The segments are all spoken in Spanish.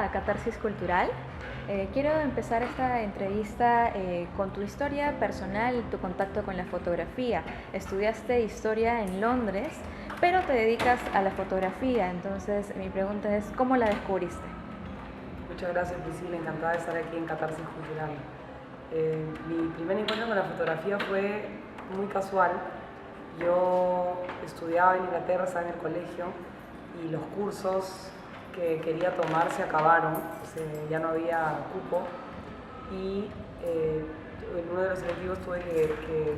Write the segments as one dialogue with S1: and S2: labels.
S1: a Catarsis Cultural. Quiero empezar esta entrevista con tu historia personal y tu contacto con la fotografía. Estudiaste historia en Londres, pero te dedicas a la fotografía. Entonces, mi pregunta es, ¿cómo la descubriste?
S2: Muchas gracias, Priscila. Encantada de estar aquí en Catarsis Cultural. Mi primer encuentro con la fotografía fue muy casual. Yo estudiaba en Inglaterra, estaba en el colegio, y los cursos que quería tomar se acabaron, ya no había cupo, y en uno de los selectivos tuve que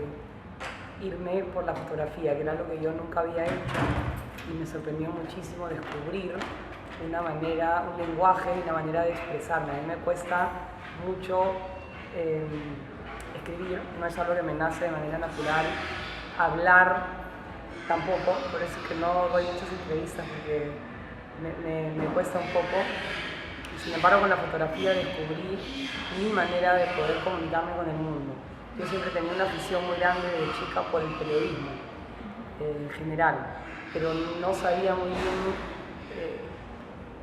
S2: irme por la fotografía, que era lo que yo nunca había hecho, y me sorprendió muchísimo descubrir una manera, un lenguaje y una manera de expresarme. A mí me cuesta mucho escribir, no es algo que me nace de manera natural. Hablar tampoco, por eso es que no doy muchas entrevistas, porque me cuesta un poco. Sin embargo, con la fotografía descubrí mi manera de poder comunicarme con el mundo. Yo siempre tenía una afición muy grande de chica por el periodismo en general, pero no sabía muy bien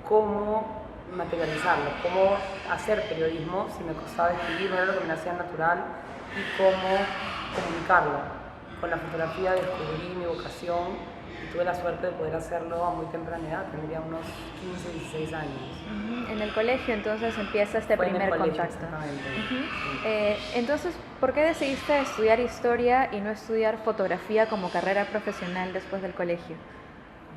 S2: cómo materializarlo, cómo hacer periodismo si me costaba escribir, no era lo que me hacía natural, y cómo comunicarlo. Con la fotografía descubrí mi vocación y tuve la suerte de poder hacerlo a muy temprana edad, tendría unos 15, 16 años.
S1: En el colegio entonces empieza este primer contacto.
S2: Exactamente.
S1: Sí. Entonces, ¿por qué decidiste estudiar historia y no estudiar fotografía como carrera profesional después del colegio?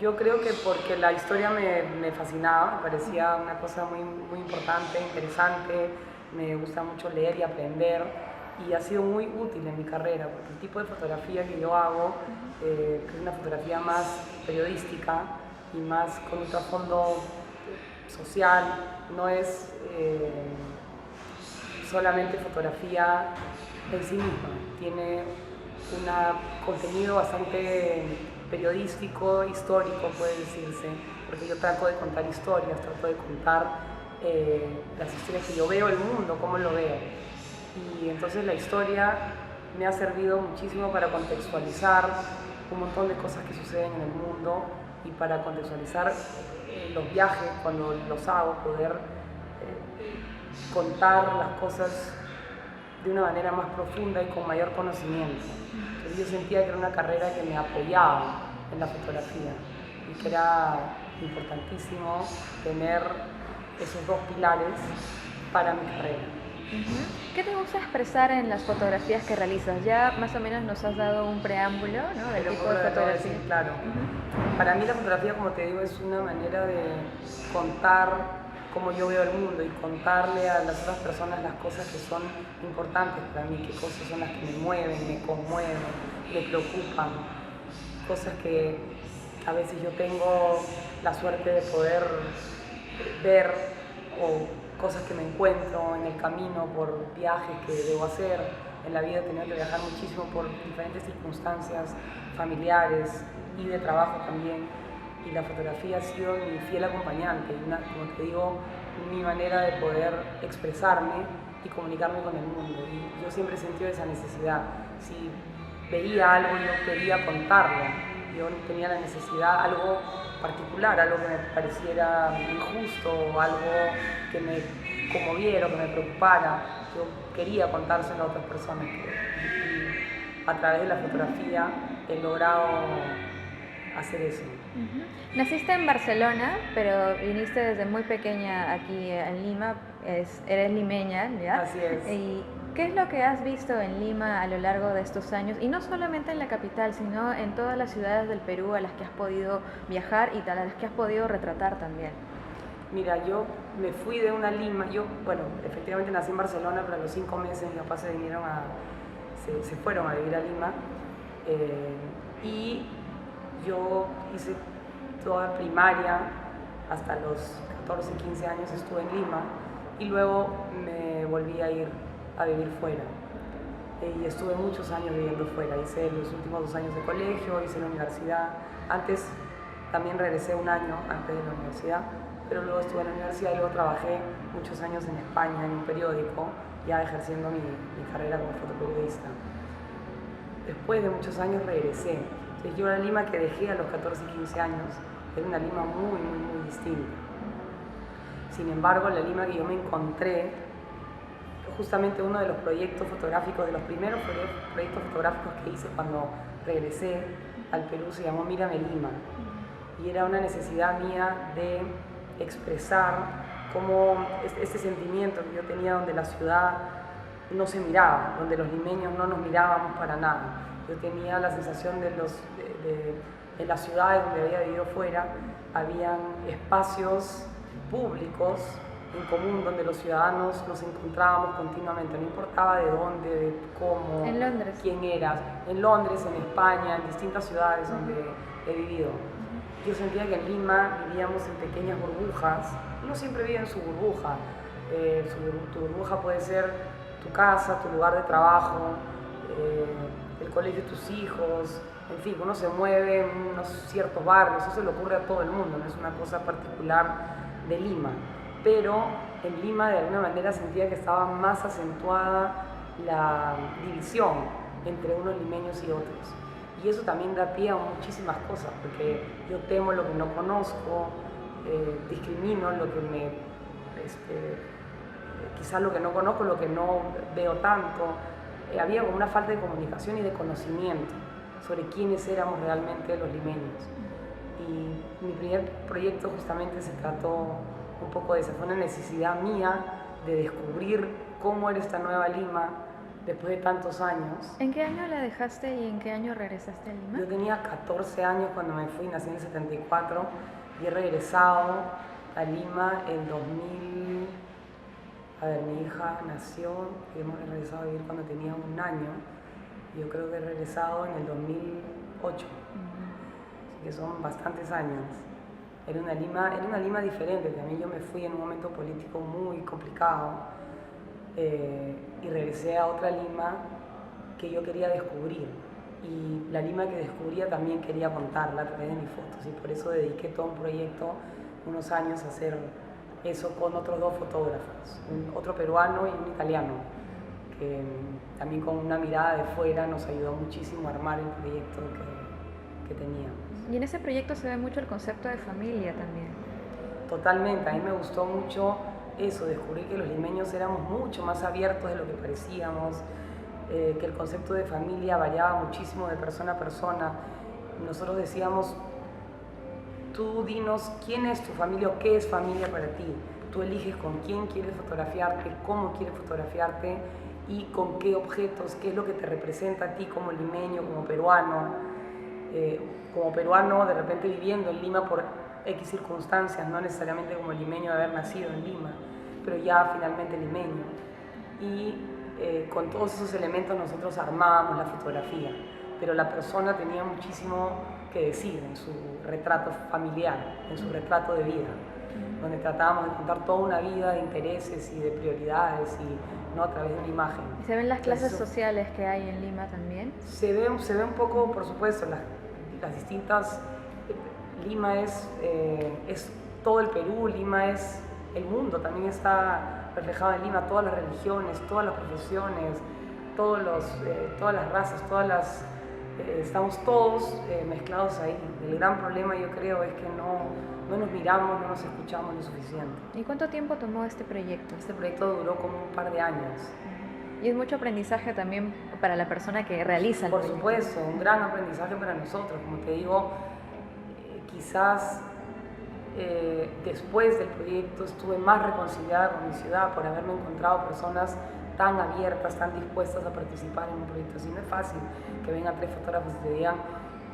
S2: Yo creo que porque la historia me fascinaba, me parecía una cosa muy importante, interesante, me gusta mucho leer y aprender, y ha sido muy útil en mi carrera, porque el tipo de fotografía que yo hago, que es una fotografía más periodística y más con un trasfondo social, no es solamente fotografía en sí misma, tiene un contenido bastante periodístico, histórico, puede decirse, porque yo trato de contar historias, trato de contar las historias que yo veo, el mundo, cómo lo veo. Y entonces la historia me ha servido muchísimo para contextualizar un montón de cosas que suceden en el mundo y para contextualizar los viajes cuando los hago, poder contar las cosas de una manera más profunda y con mayor conocimiento. Entonces yo sentía que era una carrera que me apoyaba en la fotografía y que era importantísimo tener esos dos pilares para mi carrera.
S1: ¿Qué te gusta expresar en las fotografías que realizas? Ya más o menos nos has dado un preámbulo, ¿no?, del tipo de fotografía.
S2: Decir, claro. Para mí la fotografía, como te digo, es una manera de contar cómo yo veo el mundo y contarle a las otras personas las cosas que son importantes para mí, qué cosas son las que me mueven, me conmueven, me preocupan, cosas que a veces yo tengo la suerte de poder ver, o cosas que me encuentro en el camino por viajes que debo hacer. En la vida he tenido que viajar muchísimo por diferentes circunstancias familiares y de trabajo también, y la fotografía ha sido mi fiel acompañante, como te digo, mi manera de poder expresarme y comunicarme con el mundo. Y yo siempre he sentido esa necesidad. Si veía algo, yo quería contarlo. Yo tenía la necesidad, algo particular, algo que me pareciera injusto, algo que me conmoviera, que me preocupara. Yo quería contárselo a otras personas, y a través de la fotografía he logrado hacer eso.
S1: Naciste en Barcelona, pero viniste desde muy pequeña aquí en Lima, eres limeña, ¿ya?
S2: Así es.
S1: ¿Y qué es lo que has visto en Lima a lo largo de estos años? Y no solamente en la capital, sino en todas las ciudades del Perú a las que has podido viajar y a las que has podido retratar también.
S2: Mira, yo me fui de una Lima, bueno, efectivamente nací en Barcelona, pero a los 5 meses mis papás se fueron a vivir a Lima, y yo hice toda primaria, hasta los 14, 15 años estuve en Lima, y luego me volví a ir a vivir fuera. Y estuve muchos años viviendo fuera, hice los últimos 2 años de colegio, hice la universidad. Antes también regresé un año antes de la universidad, pero luego estuve en la universidad y luego trabajé muchos años en España en un periódico, ya ejerciendo mi carrera como fotoperiodista. Después de muchos años regresé. Entonces yo la Lima que dejé a los 14 y 15 años era una Lima muy distinta. Sin embargo, la Lima que yo me encontré, justamente uno de los proyectos fotográficos, de los primeros proyectos fotográficos que hice cuando regresé al Perú, se llamó Mírame Lima. Y era una necesidad mía de expresar cómo este sentimiento que yo tenía donde la ciudad no se miraba, donde los limeños no nos mirábamos para nada. Yo tenía la sensación de las ciudades donde había vivido fuera, habían espacios públicos en común donde los ciudadanos nos encontrábamos continuamente, no importaba de dónde, de cómo,
S1: en Londres,
S2: quién eras, en Londres, en España, en distintas ciudades donde he vivido. Yo sentía que en Lima vivíamos en pequeñas burbujas. Uno siempre vive en su burbuja. Tu burbuja puede ser tu casa, tu lugar de trabajo, el colegio de tus hijos, en fin, uno se mueve en unos ciertos barrios, eso le ocurre a todo el mundo, no es una cosa particular de Lima. Pero en Lima de alguna manera sentía que estaba más acentuada la división entre unos limeños y otros. Y eso también da pie a muchísimas cosas, porque yo temo lo que no conozco, discrimino lo que quizás lo que no conozco, lo que no veo tanto. Había como una falta de comunicación y de conocimiento sobre quiénes éramos realmente los limeños. Y mi primer proyecto justamente se trató un poco de esa, fue una necesidad mía de descubrir cómo era esta nueva Lima después de tantos años.
S1: ¿En qué año la dejaste y en qué año regresaste a Lima?
S2: Yo tenía 14 años cuando me fui, nací en el 74 y he regresado a Lima en 2000. A ver, mi hija nació, hemos regresado a vivir cuando tenía 1 año. Yo creo que he regresado en el 2008, así que son bastantes años. Era una Lima diferente, también yo me fui en un momento político muy complicado y regresé a otra Lima que yo quería descubrir. Y la Lima que descubría también quería contarla a través de mis fotos y por eso dediqué todo un proyecto, unos años, a hacer eso con otros 2 fotógrafos, otro peruano y un italiano, que también con una mirada de fuera nos ayudó muchísimo a armar el proyecto que teníamos.
S1: Y en ese proyecto se ve mucho el concepto de familia también.
S2: Totalmente, a mí me gustó mucho eso, descubrir que los limeños éramos mucho más abiertos de lo que parecíamos, que el concepto de familia variaba muchísimo de persona a persona. Nosotros decíamos, tú dinos quién es tu familia o qué es familia para ti. Tú eliges con quién quieres fotografiarte, cómo quieres fotografiarte y con qué objetos, qué es lo que te representa a ti como limeño, como peruano. Como peruano de repente viviendo en Lima por X circunstancias, no necesariamente como limeño de haber nacido en Lima, pero ya finalmente limeño. Y con todos esos elementos nosotros armábamos la fotografía, pero la persona tenía muchísimo que decir en su retrato familiar, en su retrato de vida, donde tratábamos de contar toda una vida de intereses y de prioridades y no a través de una imagen.
S1: ¿Y se ven las clases sociales que hay en Lima también?
S2: Se ve un poco, por supuesto, las distintas. Lima es todo el Perú, Lima es el mundo, también está reflejado en Lima, todas las religiones, todas las profesiones, todas las razas, estamos todos mezclados ahí. El gran problema, yo creo, es que no nos miramos, no nos escuchamos lo suficiente.
S1: ¿Y cuánto tiempo tomó este proyecto?
S2: Este proyecto duró como un par de años.
S1: Y es mucho aprendizaje también para la persona que realiza el proyecto.
S2: Por supuesto, un gran aprendizaje para nosotros. Como te digo, quizás después del proyecto estuve más reconciliada con mi ciudad por haberme encontrado personas tan abiertas, tan dispuestas a participar en un proyecto así. No es fácil que vengan 3 fotógrafos y te digan,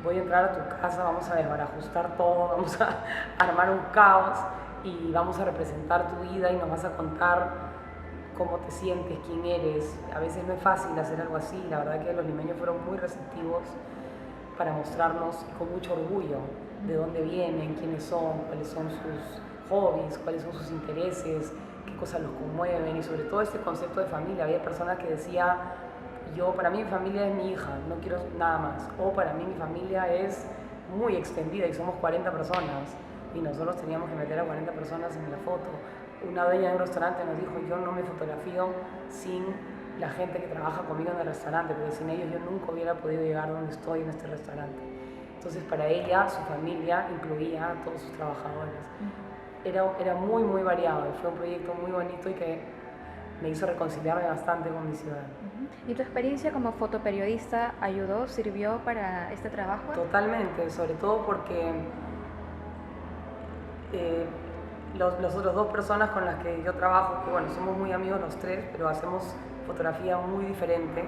S2: voy a entrar a tu casa, vamos a desbarajustar todo, vamos a armar un caos y vamos a representar tu vida y nos vas a contar cómo te sientes, quién eres. A veces no es fácil hacer algo así. La verdad que los limeños fueron muy receptivos para mostrarnos con mucho orgullo de dónde vienen, quiénes son, cuáles son sus hobbies, cuáles son sus intereses, qué cosas los conmueven y sobre todo este concepto de familia. Había personas que decían, para mí mi familia es mi hija, no quiero nada más. O para mí mi familia es muy extendida y somos 40 personas y nosotros teníamos que meter a 40 personas en la foto. Una dueña de un restaurante nos dijo, yo no me fotografío sin la gente que trabaja conmigo en el restaurante, porque sin ellos yo nunca hubiera podido llegar donde estoy en este restaurante. Entonces para ella, su familia incluía a todos sus trabajadores. era muy, muy variado. Fue un proyecto muy bonito y que me hizo reconciliarme bastante con mi ciudad.
S1: ¿Y tu experiencia como fotoperiodista ayudó, sirvió para este trabajo?
S2: Totalmente, sobre todo porque los otros dos personas con las que yo trabajo, que bueno, somos muy amigos los tres, pero hacemos fotografía muy diferente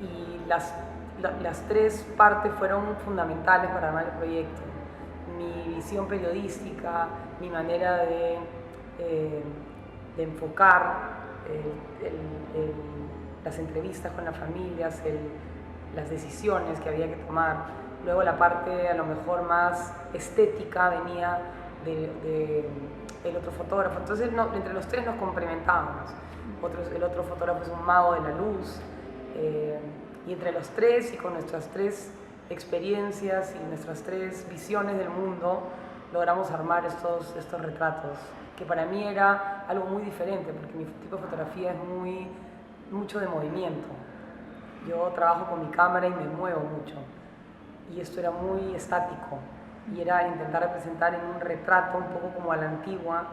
S2: y las tres partes fueron fundamentales para armar el proyecto. Mi visión periodística, mi manera de enfocar las entrevistas con las familias, las decisiones que había que tomar. Luego la parte a lo mejor más estética venía del otro fotógrafo. Entonces entre los tres nos complementábamos. El otro fotógrafo es un mago de la luz. Y entre los tres y con nuestras tres experiencias y nuestras tres visiones del mundo logramos armar estos retratos, que para mí era algo muy diferente porque mi tipo de fotografía es mucho de movimiento. Yo trabajo con mi cámara y me muevo mucho y esto era muy estático y era intentar representar en un retrato un poco como a la antigua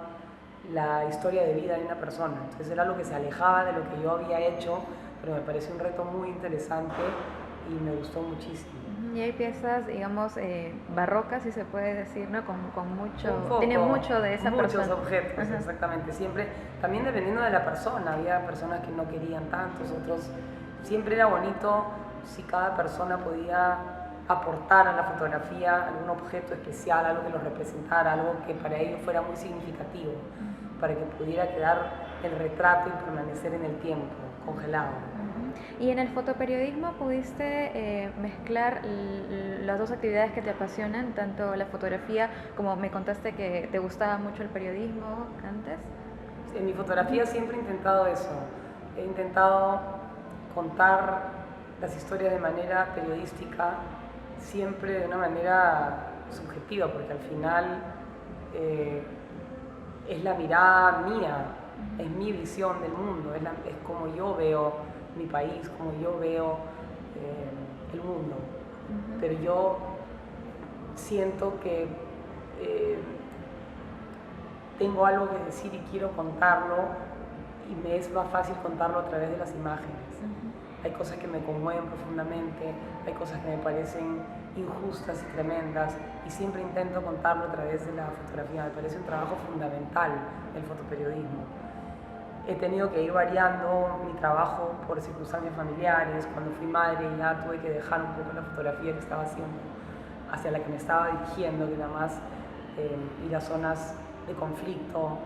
S2: la historia de vida de una persona. Entonces era algo que se alejaba de lo que yo había hecho, pero me pareció un reto muy interesante y me gustó muchísimo.
S1: Y hay piezas, digamos, barrocas, si se puede decir, ¿no? Con mucho,
S2: Un poco,
S1: tiene mucho de esa
S2: muchos
S1: persona.
S2: objetos,
S1: Ajá.
S2: exactamente. Siempre, también dependiendo de la persona, había personas que no querían tantos, otros. Siempre era bonito si cada persona podía aportar a la fotografía algún objeto especial, algo que los representara, algo que para ellos fuera muy significativo, para que pudiera quedar el retrato y permanecer en el tiempo, congelado.
S1: Y en el fotoperiodismo pudiste mezclar las dos actividades que te apasionan, tanto la fotografía como me contaste que te gustaba mucho el periodismo antes.
S2: En mi fotografía siempre he intentado eso, he intentado contar las historias de manera periodística, siempre de una manera subjetiva, porque al final es la mirada mía, es mi visión del mundo, es como yo veo mi país, como yo veo el mundo. Pero yo siento que tengo algo que decir y quiero contarlo y me es más fácil contarlo a través de las imágenes. Hay cosas que me conmueven profundamente, hay cosas que me parecen injustas y tremendas y siempre intento contarlo a través de la fotografía. Me parece un trabajo fundamental el fotoperiodismo. He tenido que ir variando mi trabajo por circunstancias familiares. Cuando fui madre ya tuve que dejar un poco la fotografía que estaba haciendo hacia la que me estaba dirigiendo, que era más ir a zonas de conflicto,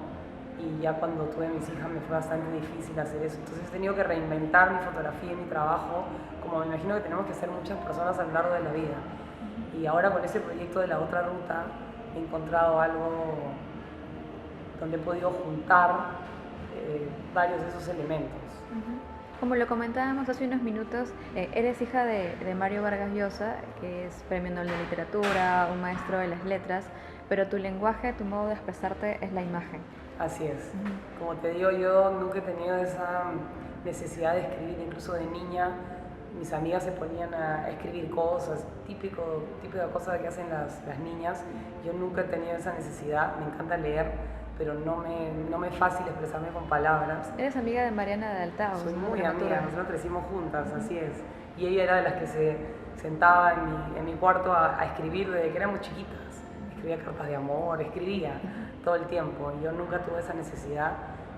S2: y ya cuando tuve mis hijas me fue bastante difícil hacer eso. Entonces he tenido que reinventar mi fotografía y mi trabajo, como me imagino que tenemos que ser muchas personas a lo largo de la vida. Y ahora con ese proyecto de la otra ruta he encontrado algo donde he podido juntar varios de esos elementos.
S1: Como lo comentábamos hace unos minutos, eres hija de Mario Vargas Llosa, que es Premio Nobel de Literatura, un maestro de las letras, pero tu lenguaje, tu modo de expresarte es la imagen.
S2: Así es. Como te digo, yo nunca he tenido esa necesidad de escribir, incluso de niña. Mis amigas se ponían a escribir cosas, típico de cosas que hacen las niñas. Yo nunca he tenido esa necesidad, me encanta leer, pero no me es fácil expresarme con palabras.
S1: Eres amiga de Mariana de Altao.
S2: Soy muy amiga, nosotros crecimos juntas, así es. Y ella era de las que se sentaba en mi cuarto a escribir desde que éramos chiquitas. Escribía cartas de amor, escribía todo el tiempo. Y yo nunca tuve esa necesidad,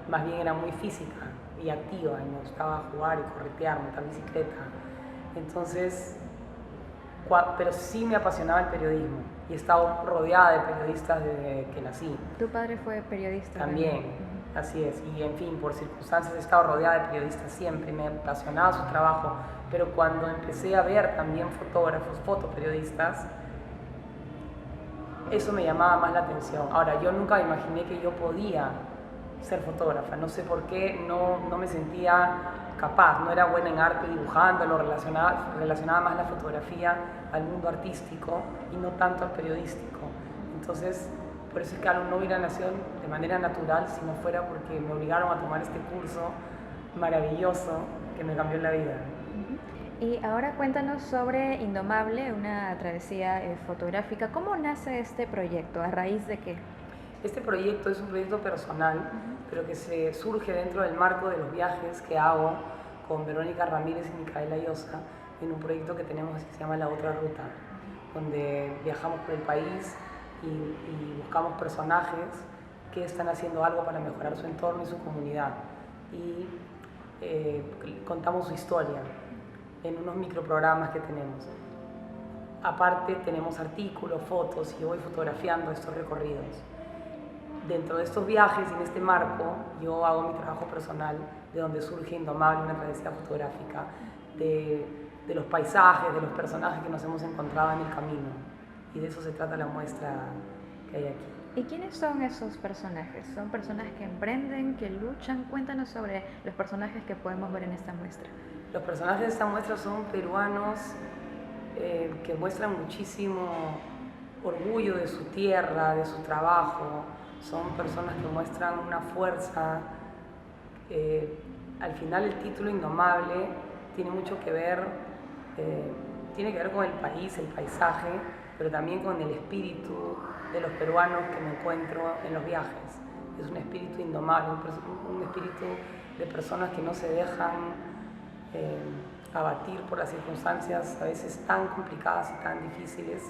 S2: más bien era muy física y activa, y me gustaba jugar y corretear, montar bicicleta. Entonces, pero sí me apasionaba el periodismo y he estado rodeada de periodistas desde que nací.
S1: ¿Tu padre fue periodista?
S2: También, así es. Y en fin, por circunstancias he estado rodeada de periodistas siempre, me apasionaba su trabajo. Pero cuando empecé a ver también fotógrafos, fotoperiodistas, eso me llamaba más la atención. Ahora, yo nunca imaginé que yo podía ser fotógrafa, no sé por qué, no me sentía capaz, no era buena en arte dibujando, relacionaba más la fotografía al mundo artístico y no tanto al periodístico. Entonces, por eso es que algo no hubiera nacido de manera natural si no fuera porque me obligaron a tomar este curso maravilloso que me cambió la vida.
S1: Y ahora cuéntanos sobre Indomable, una travesía fotográfica. ¿Cómo nace este proyecto? ¿A raíz de qué?
S2: Este proyecto es un proyecto personal, pero que se surge dentro del marco de los viajes que hago con Verónica Ramírez y Micaela Llosa en un proyecto que tenemos que se llama La Otra Ruta, donde viajamos por el país y buscamos personajes que están haciendo algo para mejorar su entorno y su comunidad. Y contamos su historia en unos microprogramas que tenemos. Aparte tenemos artículos, fotos y yo voy fotografiando estos recorridos. Dentro de estos viajes y en este marco yo hago mi trabajo personal de donde surge Indomable, una travesía fotográfica, de los paisajes, de los personajes que nos hemos encontrado en el camino. Y de eso se trata la muestra que hay aquí.
S1: ¿Y quiénes son esos personajes? ¿Son personas que emprenden, que luchan? Cuéntanos sobre los personajes que podemos ver en esta muestra.
S2: Los personajes de esta muestra son peruanos que muestran muchísimo orgullo de su tierra, de su trabajo. Son personas que muestran una fuerza. Al final el título Indomable tiene mucho que ver, con el país, el paisaje, pero también con el espíritu de los peruanos que me encuentro en los viajes. Es un espíritu indomable, un espíritu de personas que no se dejan abatir por las circunstancias a veces tan complicadas y tan difíciles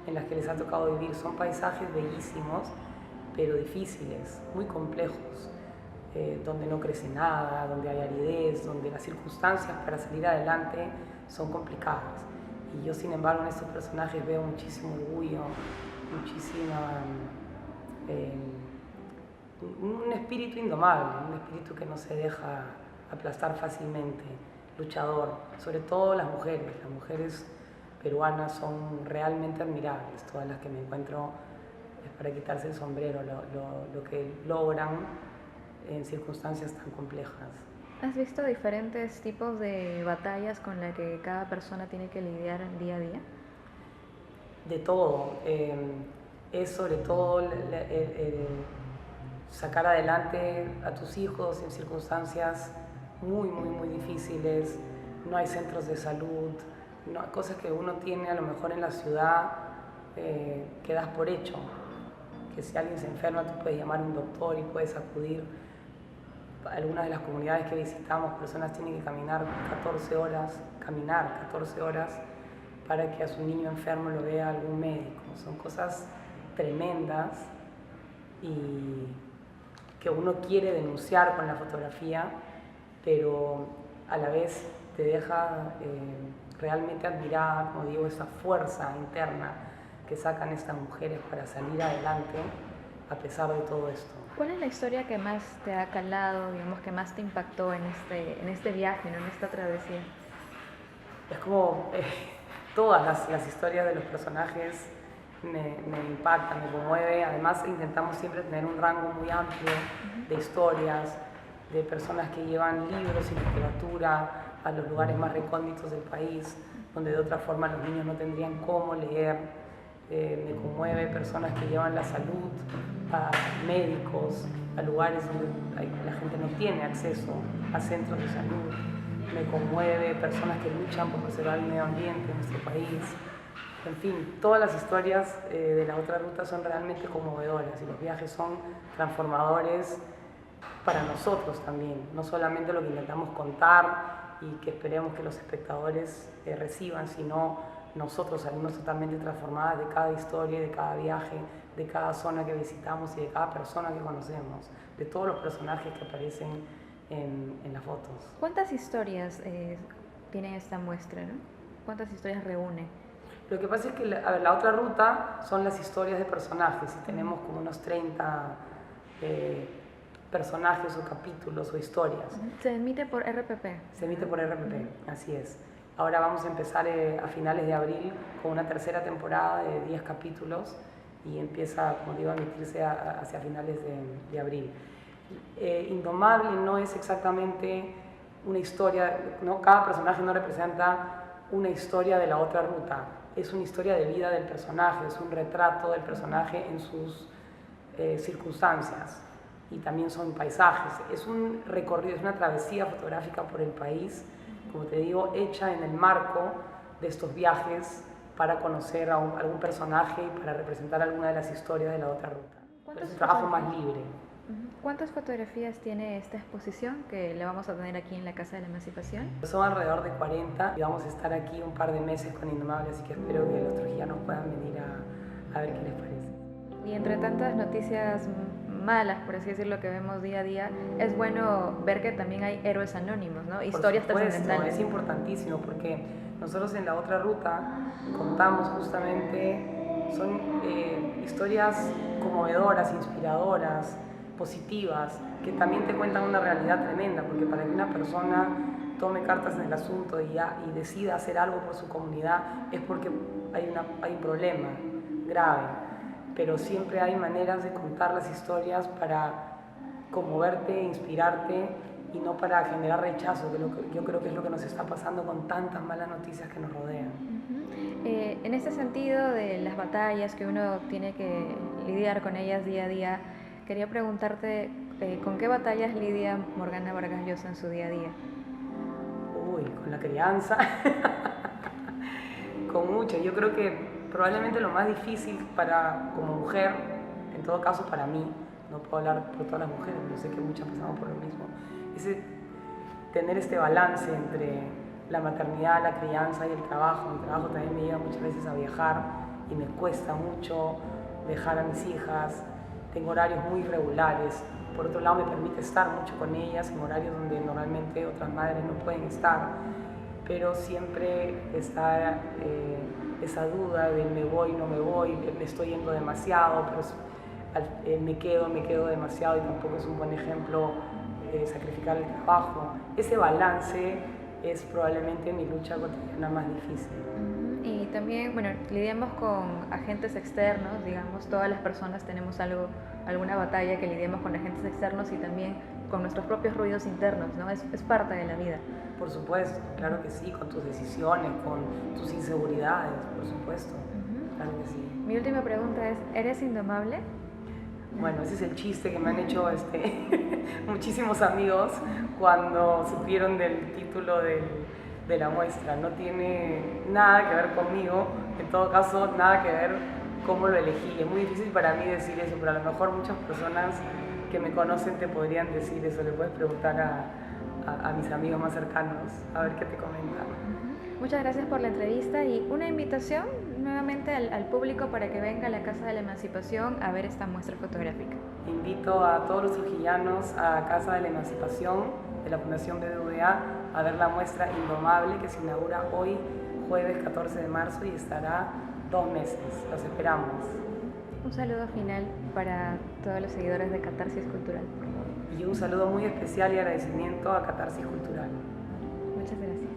S2: en las que les ha tocado vivir. Son paisajes bellísimos, pero difíciles, muy complejos, donde no crece nada, donde hay aridez, donde las circunstancias para salir adelante son complicadas. Y yo, sin embargo, en estos personajes veo muchísimo orgullo, un espíritu indomable, un espíritu que no se deja aplastar fácilmente, luchador. Sobre todo las mujeres peruanas son realmente admirables, todas las que me encuentro es para quitarse el sombrero, lo que logran en circunstancias tan complejas.
S1: ¿Has visto diferentes tipos de batallas con las que cada persona tiene que lidiar día a día?
S2: De todo. Es sobre todo sacar adelante a tus hijos en circunstancias muy difíciles. No hay centros de salud, cosas que uno tiene a lo mejor en la ciudad que das por hecho. Que si alguien se enferma tú puedes llamar a un doctor y puedes acudir. Algunas de las comunidades que visitamos, personas tienen que caminar 14 horas para que a su niño enfermo lo vea algún médico. Son cosas tremendas y que uno quiere denunciar con la fotografía, pero a la vez te deja realmente admirada, como digo, esa fuerza interna que sacan estas mujeres para salir adelante a pesar de todo esto.
S1: ¿Cuál es la historia que más te ha calado, digamos, que más te impactó en este viaje, ¿no? En esta travesía?
S2: Es como todas las historias de los personajes me impactan, me conmueve. Además intentamos siempre tener un rango muy amplio de historias, de personas que llevan libros y literatura a los lugares más recónditos del país, donde de otra forma los niños no tendrían cómo leer. Me conmueve personas que llevan la salud a médicos, a lugares donde la gente no tiene acceso a centros de salud. Me conmueve personas que luchan por preservar el medio ambiente en nuestro país. En fin, todas las historias de La Otra Ruta son realmente conmovedoras y los viajes son transformadores para nosotros también. No solamente lo que intentamos contar y que esperemos que los espectadores reciban, sino nosotros salimos totalmente transformadas de cada historia, de cada viaje, de cada zona que visitamos y de cada persona que conocemos, de todos los personajes que aparecen en las fotos.
S1: ¿Cuántas historias tiene esta muestra, ¿no? ¿Cuántas historias reúne?
S2: Lo que pasa es que la Otra Ruta son las historias de personajes y tenemos como unos 30 personajes o capítulos o historias.
S1: ¿Se emite por RPP?
S2: Se emite por RPP, así es. Ahora vamos a empezar a finales de abril con una tercera temporada de 10 capítulos y empieza, como digo, a emitirse hacia finales de abril. Indomable no es exactamente una historia, ¿no? Cada personaje no representa una historia de La Otra Ruta, es una historia de vida del personaje, es un retrato del personaje en sus circunstancias y también son paisajes. Es un recorrido, es una travesía fotográfica por el país, como te digo, hecha en el marco de estos viajes para conocer a algún personaje y para representar alguna de las historias de La Otra Ruta. es un trabajo más libre.
S1: ¿Cuántas fotografías tiene esta exposición que la vamos a tener aquí en la Casa de la Emancipación?
S2: Son alrededor de 40 y vamos a estar aquí un par de meses con Indomable, así que espero que los trujillanos puedan venir a ver qué les parece.
S1: Y entre tantas noticias malas, por así decirlo, que vemos día a día, es bueno ver que también hay héroes anónimos, ¿no? Historias trascendentales.
S2: Es importantísimo porque nosotros en la otra ruta contamos justamente, son historias conmovedoras, inspiradoras, positivas, que también te cuentan una realidad tremenda, porque para que una persona tome cartas en el asunto y decida hacer algo por su comunidad es porque hay un problema grave, pero siempre hay maneras de contar las historias para conmoverte, inspirarte y no para generar rechazo, que yo creo que es lo que nos está pasando con tantas malas noticias que nos rodean.
S1: En este sentido de las batallas que uno tiene que lidiar con ellas día a día, quería preguntarte ¿con qué batallas lidia Morgana Vargas Llosa en su día a día?
S2: Uy, con la crianza, con mucho. Yo creo que probablemente lo más difícil como mujer, en todo caso para mí, no puedo hablar por todas las mujeres, yo sé que muchas pasamos por lo mismo, es tener este balance entre la maternidad, la crianza y el trabajo. Mi trabajo también me lleva muchas veces a viajar y me cuesta mucho dejar a mis hijas. Tengo horarios muy irregulares. Por otro lado, me permite estar mucho con ellas en horarios donde normalmente otras madres no pueden estar, pero siempre está esa duda de me voy, no me voy, me estoy yendo demasiado, pero me quedo demasiado y tampoco es un buen ejemplo sacrificar el trabajo. Ese balance es probablemente mi lucha cotidiana más difícil.
S1: Y también, bueno, lidiamos con agentes externos, digamos, todas las personas tenemos alguna batalla que lidiamos con agentes externos y también con nuestros propios ruidos internos, ¿no? Es parte de la vida.
S2: Por supuesto, claro que sí, con tus decisiones, con tus inseguridades, por supuesto, claro que sí.
S1: Mi última pregunta es, ¿eres indomable?
S2: Bueno, ese es el chiste que me han hecho muchísimos amigos cuando supieron del título de la muestra. No tiene nada que ver conmigo, en todo caso, nada que ver cómo lo elegí. Es muy difícil para mí decir eso, pero a lo mejor muchas personas que me conocen te podrían decir eso. Le puedes preguntar a mis amigos más cercanos, a ver qué te comentan.
S1: Muchas gracias por la entrevista y una invitación nuevamente al público para que venga a la Casa de la Emancipación a ver esta muestra fotográfica.
S2: Invito a todos los trujillanos a Casa de la Emancipación de la Fundación BBVA a ver la muestra Indomable que se inaugura hoy, jueves 14 de marzo, y estará 2 meses. Los esperamos.
S1: Un saludo final para todos los seguidores de Catarsis Cultural.
S2: Y un saludo muy especial y agradecimiento a Catarsis Cultural.
S1: Muchas gracias.